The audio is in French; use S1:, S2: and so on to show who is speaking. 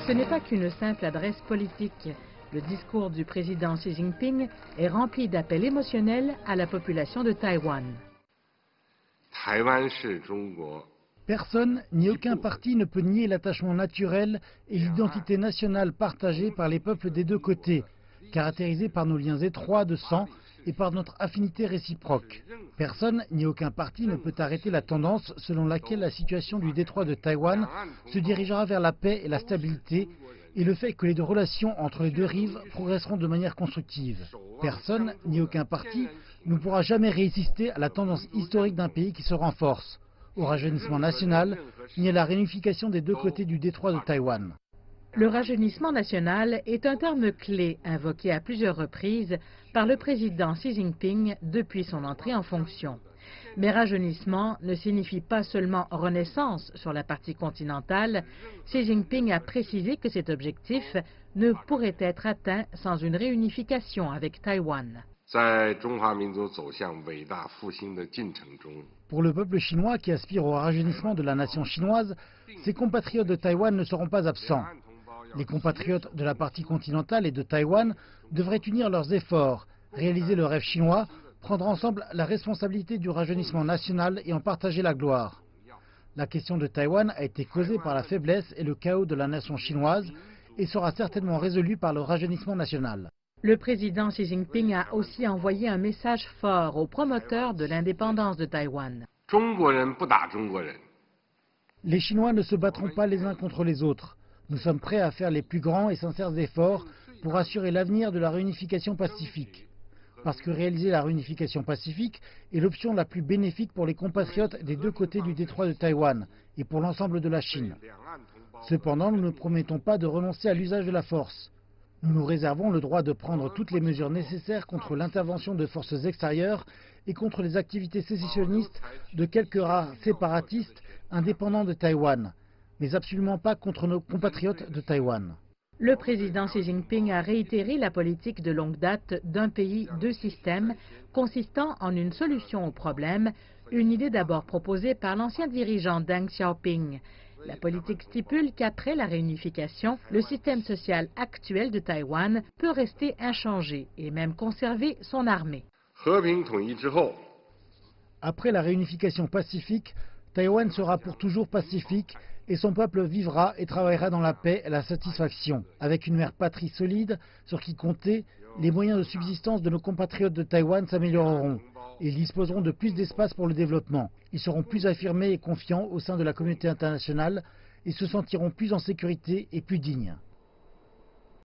S1: ce n'est pas qu'une simple adresse politique. Le discours du président Xi Jinping est rempli d'appels émotionnels à la population de Taïwan.
S2: Personne ni aucun parti ne peut nier l'attachement naturel et l'identité nationale partagée par les peuples des deux côtés, caractérisés par nos liens étroits de sang et par notre affinité réciproque. Personne ni aucun parti ne peut arrêter la tendance selon laquelle la situation du détroit de Taïwan se dirigera vers la paix et la stabilité, et le fait que les relations entre les deux rives progresseront de manière constructive. Personne ni aucun parti ne pourra jamais résister à la tendance historique d'un pays qui se renforce, au rajeunissement national, ni à la réunification des deux côtés du détroit de Taïwan.
S1: Le rajeunissement national est un terme clé invoqué à plusieurs reprises par le président Xi Jinping depuis son entrée en fonction. Mais rajeunissement ne signifie pas seulement renaissance sur la partie continentale. Xi Jinping a précisé que cet objectif ne pourrait être atteint sans une réunification avec Taïwan.
S2: Pour le peuple chinois qui aspire au rajeunissement de la nation chinoise, ses compatriotes de Taïwan ne seront pas absents. Les compatriotes de la partie continentale et de Taïwan devraient unir leurs efforts, réaliser le rêve chinois, prendre ensemble la responsabilité du rajeunissement national et en partager la gloire. La question de Taïwan a été causée par la faiblesse et le chaos de la nation chinoise et sera certainement résolue par le rajeunissement national.
S1: Le président Xi Jinping a aussi envoyé un message fort aux promoteurs de l'indépendance de Taïwan.
S2: Les Chinois ne se battront pas les uns contre les autres. Nous sommes prêts à faire les plus grands et sincères efforts pour assurer l'avenir de la réunification pacifique. Parce que réaliser la réunification pacifique est l'option la plus bénéfique pour les compatriotes des deux côtés du détroit de Taïwan et pour l'ensemble de la Chine. Cependant, nous ne promettons pas de renoncer à l'usage de la force. Nous nous réservons le droit de prendre toutes les mesures nécessaires contre l'intervention de forces extérieures et contre les activités sécessionnistes de quelques rares séparatistes indépendants de Taïwan, mais absolument pas contre nos compatriotes de Taïwan.
S1: Le président Xi Jinping a réitéré la politique de longue date d'un pays, deux systèmes, consistant en une solution au problème, une idée d'abord proposée par l'ancien dirigeant Deng Xiaoping. La politique stipule qu'après la réunification, le système social actuel de Taïwan peut rester inchangé et même conserver son armée.
S2: Après la réunification pacifique, Taïwan sera pour toujours pacifique et son peuple vivra et travaillera dans la paix et la satisfaction. Avec une mère patrie solide sur qui compter, les moyens de subsistance de nos compatriotes de Taïwan s'amélioreront et ils disposeront de plus d'espace pour le développement. Ils seront plus affirmés et confiants au sein de la communauté internationale et se sentiront plus en sécurité et plus dignes.